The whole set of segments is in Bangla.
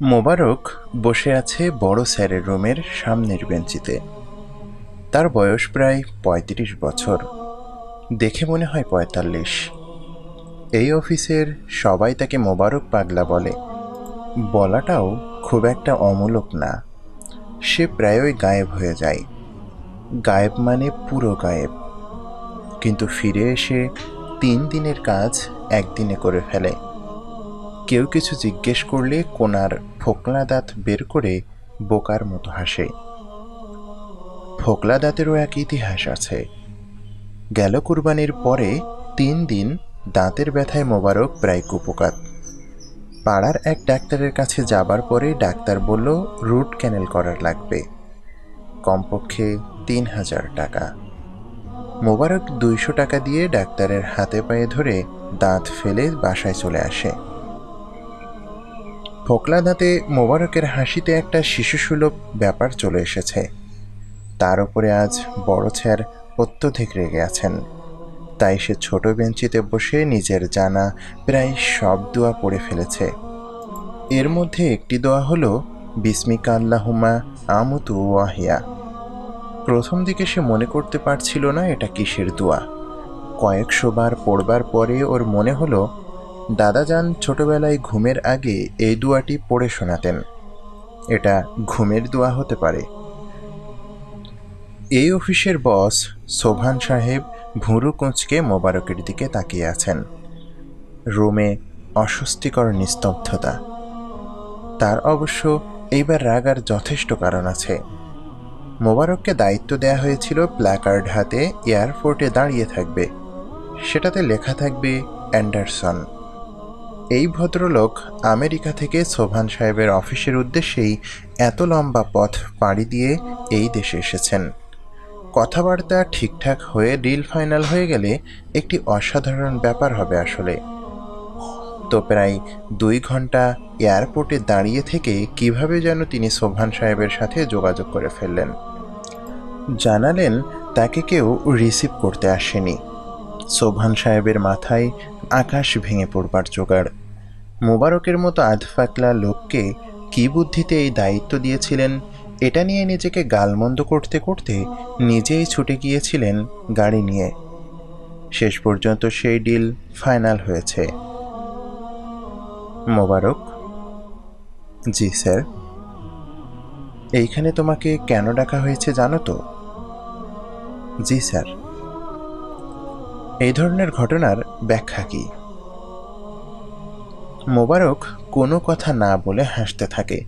মোবারক বসে আছে বড় স্যারের রুমের সামনের বেঞ্চিতে। তার বয়স প্রায় ৩৫ বছর, দেখে মনে হয় ৪৫। এই অফিসের সবাই তাকে মোবারক পাগলা বলে। বলাটাও খুব একটা অমূলক না। সে প্রায়ই গায়েব হয়ে যায়। গায়েব মানে পুরো গায়েব, কিন্তু ফিরে এসে ৩ দিনের কাজ একদিনে করে ফেলে। কেউ কিছু জিজ্ঞেস করলে কোনার ফোকলা দাঁত বের করে বোকার মতো হাসে। ফোকলা দাঁতেরও এক ইতিহাস আছে। গেল কুরবানির পরে ৩ দিন দাঁতের ব্যথায় মোবারক প্রায় কুপোকাত। পাড়ার এক ডাক্তারের কাছে যাবার পরে ডাক্তার বলল রুট ক্যানেল করার লাগবে, কমপক্ষে ৩,০০০ টাকা। মোবারক ২০০ টাকা দিয়ে ডাক্তারের হাতে পায়ে ধরে দাঁত ফেলে বাসায় চলে আসে। ফোকলা দাঁতে মোবারকের হাসিতে একটা শিশুসুলভ ব্যাপার চলে এসেছে। তার উপরে আজ বড় স্যার অত্যধিক রেগে আছেন, তাই সে ছোট বেঞ্চিতে বসে নিজের জানা প্রায় সব দোয়া পড়ে ফেলেছে। এর মধ্যে একটি দোয়া হলো বিসমিকা আল্লাহুম্মা আমুতু ওয়াহিয়া। প্রথম দিকে সে মনে করতে পারছিল না এটা কিসের দোয়া। কয়েকশো বার পড়বার পরে ওর মনে হলো দাদাজান ছোটবেলায় ঘুমের আগে এই দোয়াটি পড়ে শোনাতেন, এটা ঘুমের দোয়া হতে পারে। এই অফিসের বস সোভান সাহেব ভুরু কুঁচকে মোবারকের দিকে তাকিয়ে আছেন। রুমে অস্বস্তিকর নিস্তব্ধতা। তার অবশ্য এইবার রাগার যথেষ্ট কারণ আছে। মোবারককে দায়িত্ব দেয়া হয়েছিল প্ল্যাকার্ড হাতে এয়ারপোর্টে দাঁড়িয়ে থাকবে, সেটাতে লেখা থাকবে অ্যান্ডারসন। এই ভদ্রলোক আমেরিকা থেকে সোভান সাহেবের অফিসের উদ্দেশ্যেই এত লম্বা পথ পাড়ি দিয়ে এই দেশে এসেছেন। কথাবার্তা ঠিকঠাক হয়ে ডিল ফাইনাল হয়ে গেলে একটি অসাধারণ ব্যাপার হবে আসলে। তো প্রায় ২ ঘন্টা এয়ারপোর্টে দাঁড়িয়ে থেকে কিভাবে যেন তিনি সোভান সাহেবের সাথে যোগাযোগ করে ফেললেন। জানালেন তাকে কেউ রিসিভ করতে আসেনি। সোভান সাহেবের মাথায় আকাশ ভেঙে পড়বার জোগাড়। মোবারকের মতো আধপাকলা লোককে কী বুদ্ধিতে এই দায়িত্ব দিয়েছিলেন, এটা নিয়ে নিজেকে গালমন্দ করতে করতে নিজেই ছুটে গিয়েছিলেন গাড়ি নিয়ে। শেষ পর্যন্ত সেই ডিল ফাইনাল হয়েছে। মোবারক: জি স্যার। এইখানে তোমাকে কেন ডাকা হয়েছে জানো তো? জি স্যার। এই ধরনের ঘটনার ব্যাখ্যা কি? মোবারক কোনো কথা না বলে হাসতে থাকে।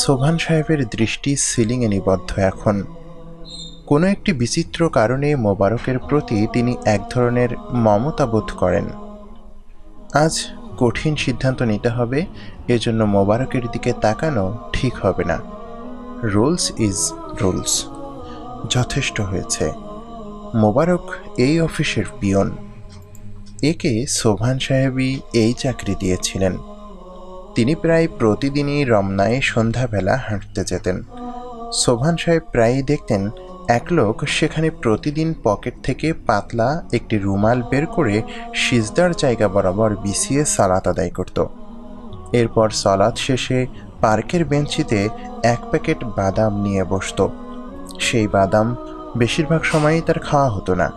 সোভান সাহেবের দৃষ্টি সিলিংয়ে নিবদ্ধ এখন। কোনো একটি বিচিত্র কারণে মোবারকের প্রতি তিনি এক ধরনের মমতা বোধ করেন। আজ কঠিন সিদ্ধান্ত নিতে হবে, এজন্য মোবারকের দিকে তাকানো ঠিক হবে না। Rules is rules. যথেষ্ট হয়েছে। মোবারক এই অফিসের পিয়ন। একে সোভান সাহেবই এই চাকরি দিয়েছিলেন। তিনি প্রায় প্রতিদিনই রমনায় সন্ধ্যাবেলা হাঁটতে যেতেন। সোভান সাহেব প্রায়ই দেখতেন এক লোক সেখানে প্রতিদিন পকেট থেকে পাতলা একটি রুমাল বের করে সিজদার জায়গা বরাবর বিছিয়ে সালাত আদায় করত। এরপর সালাত শেষে পার্কের বেঞ্চিতে ১ প্যাকেট বাদাম নিয়ে বসত। সেই বাদাম বেশিরভাগ সময়ই তার খাওয়া হতো না।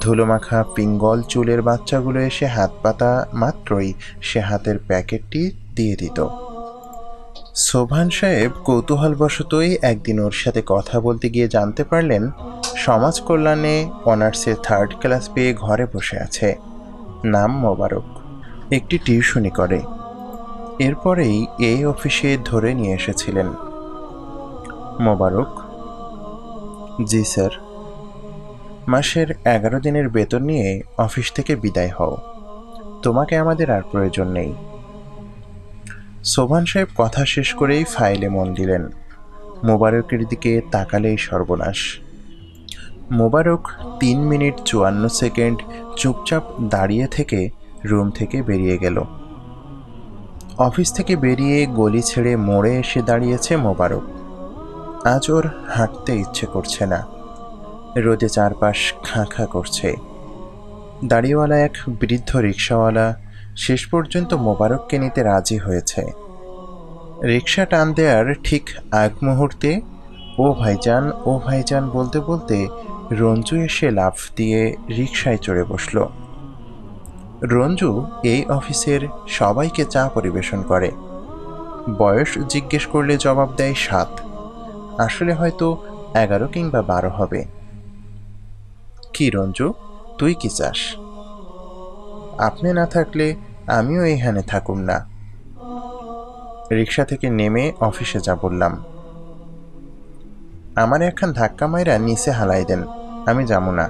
ধুলোমাখা পিঙ্গল চুলের বাচ্চাগুলো এসে হাত পাতা মাত্রই সে হাতের প্যাকেটটি দিয়ে দিত। সোভান সাহেব কৌতূহলবশতই একদিন ওর সাথে কথা বলতে গিয়ে জানতে পারলেন সমাজ কল্যাণে অনার্সের 3rd ক্লাস পেয়ে ঘরে বসে আছে। নাম মোবারক। একটি টিউশনি করে। এরপরেই এই অফিসে ধরে নিয়ে এসেছিলেন। মোবারক: জি স্যার। মাসের 11 দিনের বেতন নিয়ে অফিস থেকে বিদায় হও। তোমাকে আমাদের আর প্রয়োজন নেই। সোভান সাহেব কথা শেষ করেই ফাইলে মন দিলেন। মোবারকের দিকে তাকালেই সর্বনাশ। মোবারক ৩ মিনিট ৫৪ সেকেন্ড চুপচাপ দাঁড়িয়ে থেকে রুম থেকে বেরিয়ে গেল। অফিস থেকে বেরিয়ে গলি ছেড়ে মোড়ে এসে দাঁড়িয়েছে মোবারক। আজ ওর হাঁটতে ইচ্ছে করছে না। রোদে চারপাশ খাঁ খাঁ করছে। দাড়িওয়ালা এক বৃদ্ধ রিকশাওয়ালা শেষ পর্যন্ত মোবারককে নিতে রাজি হয়েছে। রিক্সা টান দেওয়ার ঠিক আগ মুহূর্তে ও ভাইজান বলতে বলতে রঞ্জু এসে লাফ দিয়ে রিকশায় চড়ে বসল। রঞ্জু এই অফিসের সবাইকে চা পরিবেশন করে। বয়স জিজ্ঞেস করলে জবাব দেয় 7, আসলে হয়তো 11 কিংবা 12 হবে। কি রঞ্জু, তুই কি চাস? আপনি না থাকলে আমিও এইখানে থাকুম না। রিক্সা থেকে নেমে অফিসে যা বললাম। আমার একখান ধাক্কা মাইরা নিচে হালাই দেন, আমি যাবো না।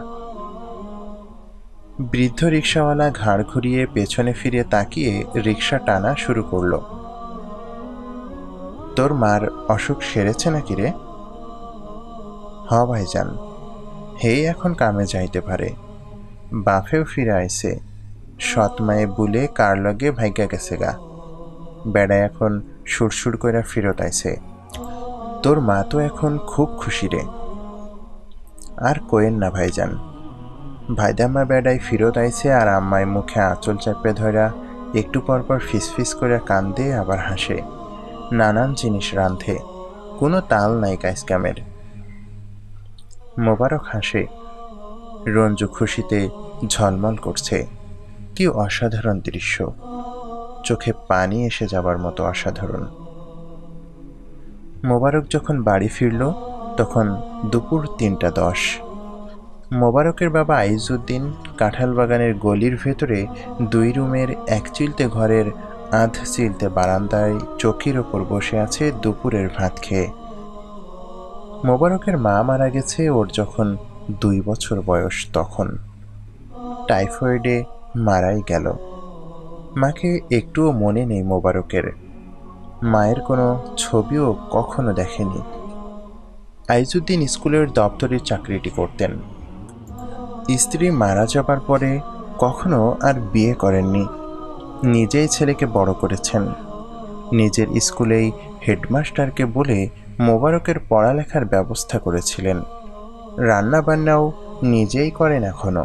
বৃদ্ধ রিক্সাওয়ালা ঘাড় ঘুরিয়ে পেছনে ফিরে তাকিয়ে রিক্সা টানা শুরু করলো। তোর মার অসুখ সেরেছে নাকি রে? হ ভাইজান, হেই এখন কামে যাইতে পারে, বাফেও ফিরে আইছে, সৎ মায়ে বুলে কার লগে ভাইগা গেছে গা, বেড়া এখন সুরসুর কইরা ফিরত আইছে। তোর মা তো এখন খুব খুশি রে। আর কোয়েন না ভাইজান, ভাইদাম্মা বেড়াই ফিরত আইছে আর আম্মায় মুখে আঁচল চাপে ধরা একটু পরপর ফিসফিস করে কান্দে আবার হাসে, নানান জিনিস রান্ধে, কোনো তাল নাই কাজকামের। মোবারক হাসে, রঞ্জু খুশিতে ঝলমল করছে। কি অসাধারণ দৃশ্য, চোখে পানি এসে যাবার মতো অসাধারণ। মোবারক যখন বাড়ি ফিরল তখন দুপুর 3টা 10। মোবারকের বাবা আইজউদ্দিন কাঁঠাল বাগানের গলির ভেতরে 2 রুমের এক চিলতে ঘরের আধ চিলতে বারান্দায় চৌকির ওপর বসে আছে দুপুরের ভাত খেয়ে। মোবারকের মা মারা গেছে ওর যখন 2 বছর বয়স, তখন টাইফয়েডে মারাই গেল। মাকে একটুও মনে নেই মোবারকের, মায়ের কোনো ছবিও কখনো দেখেনি। আইজউদ্দিন স্কুলের দপ্তরের চাকরিটি করতেন। স্ত্রী মারা যাবার পরে কখনো আর বিয়ে করেননি, নিজেই ছেলেকে বড় করেছেন। নিজের স্কুলেই হেডমাস্টারকে বলে মোবারকের পড়ালেখার ব্যবস্থা করেছিলেন। রান্নাবান্নাও নিজেই করেন এখনো।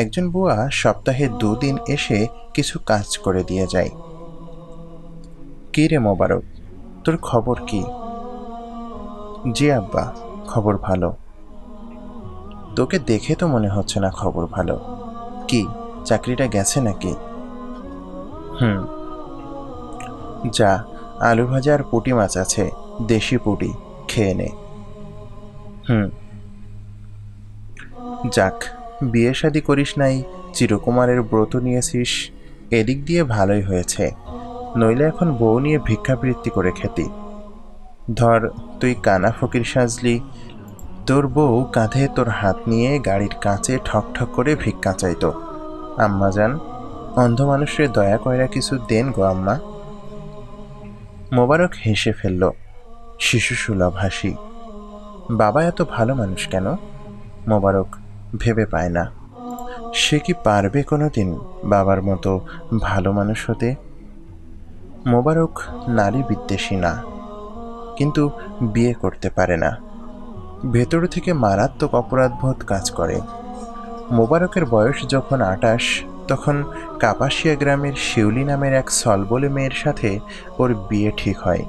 একজন বুয়া সপ্তাহে 2 দিন এসে কিছু কাজ করে দিয়ে যায়। কি রে মোবারক, তোর খবর কি? জি আব্বা, খবর ভালো। তোকে দেখে তো মনে হচ্ছে না খবর ভালো। কি, চাকরিটা গেছে নাকি? যা, আলু ভাজা আর পুঁটি মাছ আছে, দেশি পুঁটি, খেয়ে নে। যাক, বিয়ে শাদি করিস নাই, চিরকুমারের ব্রত নিয়েছিস, এদিক দিয়ে ভালোই হয়েছে, নইলে এখন বউ নিয়ে ভিক্ষাবৃত্তি করে খেতি। ধর, তুই কানা ফকির সাজলি, তোর বউ কাঁধে তোর হাত নিয়ে গাড়ির কাঁচে ঠক ঠক করে ভিক্ষা চাইতো, আম্মা যান, অন্ধ মানুষের দয়া কয়রা কিছু দেন গো আম্মা। মোবারক হেসে ফেলল, শিশুসুলভ হাসি। বাবা এত ভালো মানুষ কেন? মোবারক ভেবে পায় না। সে কি পারবে কোনোদিন বাবার মতো ভালো মানুষ হতে? মোবারক নারী বিদ্বেষী না, কিন্তু বিয়ে করতে পারে না। ভেতর থেকে মারাত্মক অপরাধবোধ কাজ করে। মোবারকের বয়স যখন 28, তখন কাপাসিয়া গ্রামের শিউলি নামের এক সলবলে মেয়ের সাথে ওর বিয়ে ঠিক হয়।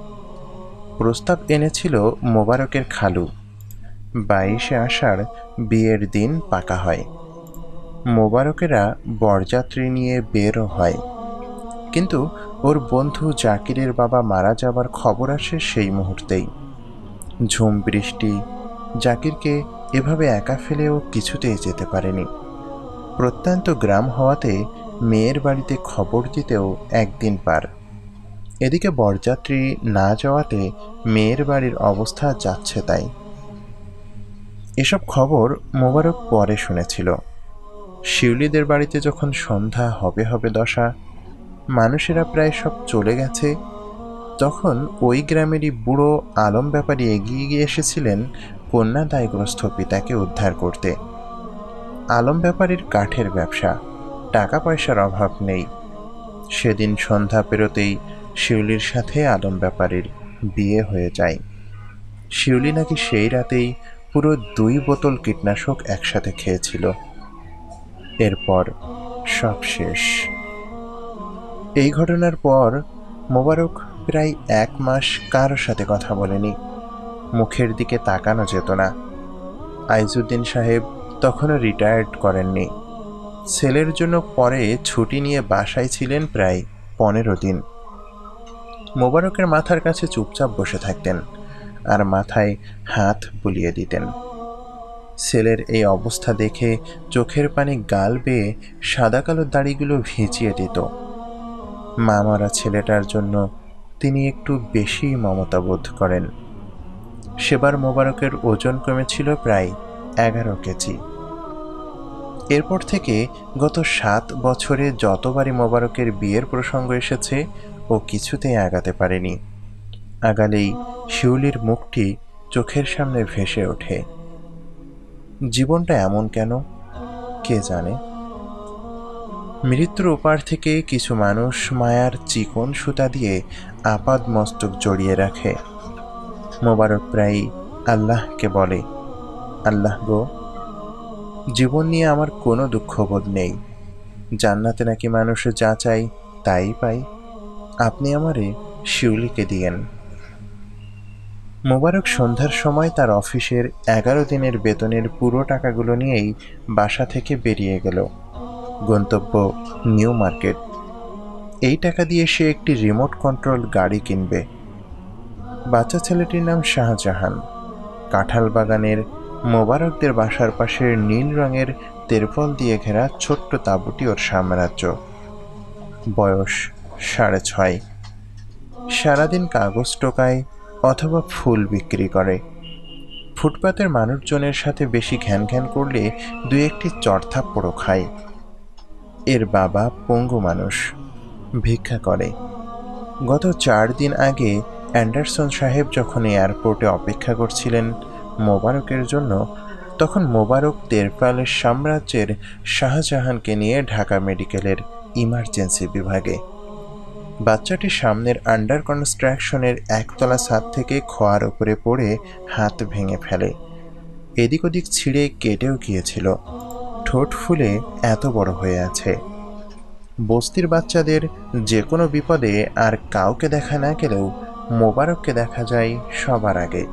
প্রস্তাব এনেছিল মোবারকের খালু। 22শে আষাঢ় বিয়ের দিন পাকা হয়। মোবারকেরা বরযাত্রী নিয়ে বেরও হয়, কিন্তু ওর বন্ধু জাকিরের বাবা মারা যাবার খবর আসে সেই মুহূর্তেই। ঝুম বৃষ্টি, জাকিরকে এভাবে একা ফেলেও কিছুতেই যেতে পারেনি। প্রত্যন্ত গ্রাম হওয়াতে মেয়ের বাড়িতে খবর দিতেও একদিন পার। এদিকে বরযাত্রী না যাওয়াতে মেয়ের বাড়ির অবস্থা যাচ্ছে তাই। এসব খবর মোবারক পরে শুনেছিল। শিউলিদের বাড়িতে যখন সন্ধ্যা হবে হবে দশা, মানুষেরা প্রায় সব চলে গেছে, তখন ওই গ্রামেরই বুড়ো আলম ব্যাপারী এগিয়ে গিয়ে এসেছিলেন কন্যা দায়গ্রস্ত পিতাকে উদ্ধার করতে। আলম ব্যাপারীর কাঠের ব্যবসা, টাকা পয়সার অভাব নেই। সেদিন সন্ধ্যা পেরোতেই শিউলির সাথে আলম ব্যাপারীর বিয়ে হয়ে যায়। শিউলি নাকি সেই রাতেই পুরো 2 বোতল কীটনাশক একসাথে খেয়েছিল। এরপর সব শেষ। এই ঘটনার পর মোবারক প্রায় 1 মাস কারোর সাথে কথা বলেনি, মুখের দিকে তাকানো যেত না। আইজউদ্দিন সাহেব তখনও রিটায়ার্ড করেননি। ছেলের জন্য পরে ছুটি নিয়ে বাসায় ছিলেন প্রায় 15 দিন। মোবারকের মাথার কাছে চুপচাপ বসে থাকতেন আর মাথায় হাত বুলিয়ে দিতেন। ছেলের এই অবস্থা দেখে চোখের পানি গাল বেয়ে সাদা কালো দাড়িগুলো ভিজিয়ে দিত। মা মারা ছেলেটার জন্য তিনি একটু বেশি মমতা বোধ করেন। সেবার মোবারকের ওজন কমেছিল প্রায় 11 কেজি। এরপর থেকে গত 7 বছরে যতবারই মোবারকের বিয়ের প্রসঙ্গ এসেছে ও কিছুতেই আগাতে পারেনি। আগালেই শিউলির মুখটি চোখের সামনে ভেসে ওঠে। জীবনটা এমন কেন কে জানে। মৃত্যুর ওপার থেকে কিছু মানুষ মায়ার চিকন সুতা দিয়ে আপাদ মস্তক জড়িয়ে রাখে। মোবারক প্রায় আল্লাহকে বলে, আল্লাহ গো, জীবন নিয়ে আমার কোনো দুঃখবোধ নেই। জান্নাতে নাকি মানুষ যা চাই তাই পাই। আপনি আমারে শিউলিকে দিয়েন। মোবারক সন্ধ্যার সময় তার অফিসের 11 দিনের বেতনের পুরো টাকাগুলো নিয়েই বাসা থেকে বেরিয়ে গেল। গন্তব্য নিউ মার্কেট। এই টাকা দিয়ে সে একটি রিমোট কন্ট্রোল গাড়ি কিনবে। বাচ্চা ছেলেটির নাম শাহজাহান। কাঁঠাল বাগানের মোবারকদের বাসার পাশের নীল রঙের তেরপল দিয়ে ঘেরা ছোট্ট তাঁবুটি ওর সাম্রাজ্য। বয়স 6.5। সারাদিন কাগজ টোকায় অথবা ফুল বিক্রি করে। ফুটপাতের মানুষজনের সাথে বেশি ঘ্যান ঘ্যান করলে 2-1টি চড়থাপ্পড়ও খায়। এর বাবা পঙ্গু মানুষ, ভিক্ষা করে। গত 4 দিন আগে অ্যান্ডারসন সাহেব যখন এয়ারপোর্টে অপেক্ষা করছিলেন মোবারকের জন্য, তখন মোবারক তেরপালের সাম্রাজ্যের শাহজাহানকে নিয়ে ঢাকা মেডিকেলের ইমার্জেন্সি বিভাগে। বাচ্চাটি সামনের আন্ডার কনস্ট্রাকশনের 1তলা ছাদ থেকে খোয়ার উপরে পড়ে হাত ভেঙে ফেলে। এদিক ওদিক ছিঁড়ে কেটেও গিয়েছিল। ঠোঁট ফুলে এত বড় হয়ে আছে। বস্তির বাচ্চাদের যে কোনো বিপদে আর কাউকে দেখা না গেলেও মোবারককে দেখা যায় সবার আগে।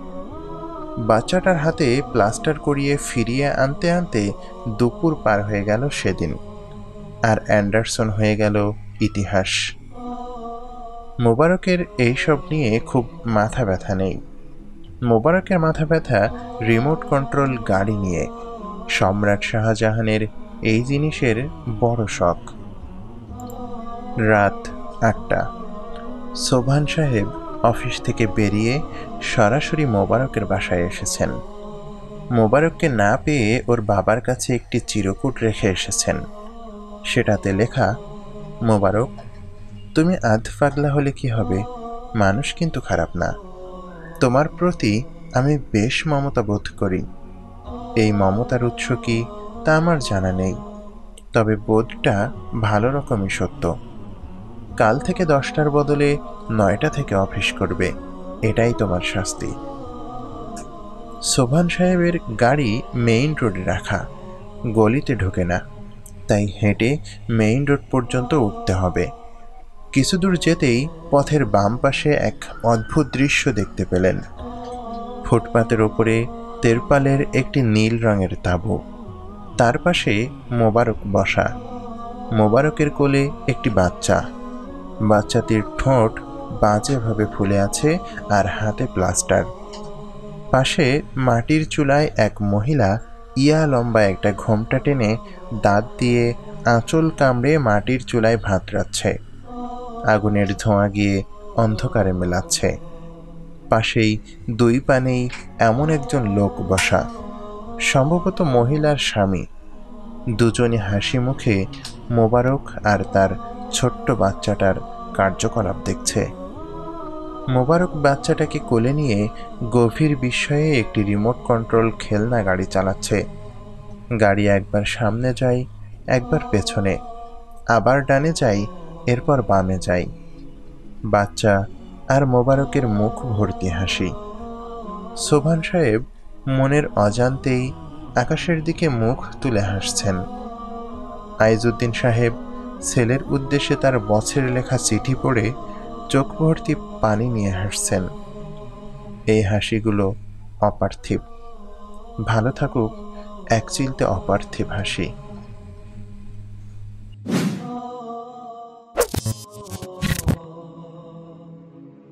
বাচ্চাটার হাতে প্লাস্টার করিয়ে ফিরিয়ে আনতে আনতে দুপুর পার হয়ে গেল সেদিন, আর অ্যান্ডারসন হয়ে গেল ইতিহাস। মোবারকের এইসব নিয়ে খুব মাথা ব্যথা নেই। মোবারকের মাথা ব্যথা রিমোট কন্ট্রোল গাড়ি নিয়ে। সম্রাট শাহজাহানের এই জিনিসের বড় শখ। রাত 8টা। সোবহান সাহেব অফিস থেকে বেরিয়ে সরাসরি মোবারকের বাসায় এসেছেন। মোবারককে না পেয়ে ওর বাবার কাছে একটি চিরকুট রেখে এসেছেন। সেটাতে লেখা, মোবারক, তুমি আধ পাগলা হলে কি হবে, মানুষ কিন্তু খারাপ না। তোমার প্রতি আমি বেশ মমতা বোধ করি। এই মমতার উৎস কি তা আমার জানা নেই, তবে বোধটা ভালো রকমই সত্য। কাল থেকে 10টার বদলে 9টা থেকে অফিস করবে, এটাই তোমার শাস্তি। সোবহান সাহেবের গাড়ি মেইন রোডে রাখা, গলিতে ঢোকে না, তাই হেঁটে মেইন রোড পর্যন্ত উঠতে হবে। কিছু দূর যেতেই পথের বাম পাশে এক অদ্ভুত দৃশ্য দেখতে পেলেন। ফুটপাতের ওপরে তেরপালের একটি নীল রঙের তাঁবু, তার পাশে মোবারক বসা। মোবারকের কোলে একটি বাচ্চা। বাচ্চাটির ঠোঁট বাজেভাবে ফুলে আছে আর হাতে প্লাস্টার। পাশে মাটির চুলায় এক মহিলা ইয়া লম্বা একটা ঘোমটা টেনে দাঁত দিয়ে আঁচল কামড়ে মাটির চুলায় ভাত রাঁধছে। আগুনের ধোঁয়া গিয়ে অন্ধকারে মেলাচ্ছে। পাশেই 2 পানেই এমন একজন লোক বসা, সম্ভবত মহিলার স্বামী। দুজনে হাসি মুখে মোবারক আর তার ছোট্ট বাচ্চাটার কার্যকলাপ দেখছে। মোবারক বাচ্চাটাকে কোলে নিয়ে গভীর বিস্ময়ে একটি রিমোট কন্ট্রোল খেলনা গাড়ি চালাচ্ছে। গাড়ি একবার সামনে যায়, একবার পেছনে, আবার ডানে যায়, এরপর বামে যায়। বাচ্চা আর মোবারকের মুখ ভর্তি হাসি। সোবহান সাহেব মনের অজান্তেই আকাশের দিকে মুখ তুলে হাসছেন। আইজউদ্দিন সাহেব ছেলের উদ্দেশ্যে তার বসের লেখা চিঠি পড়ে চোখ ভর্তি পানি নিয়ে হাসছেন। এই হাসিগুলো অপার্থিব। ভালো থাকুক এক চিলতে অপার্থিব হাসি।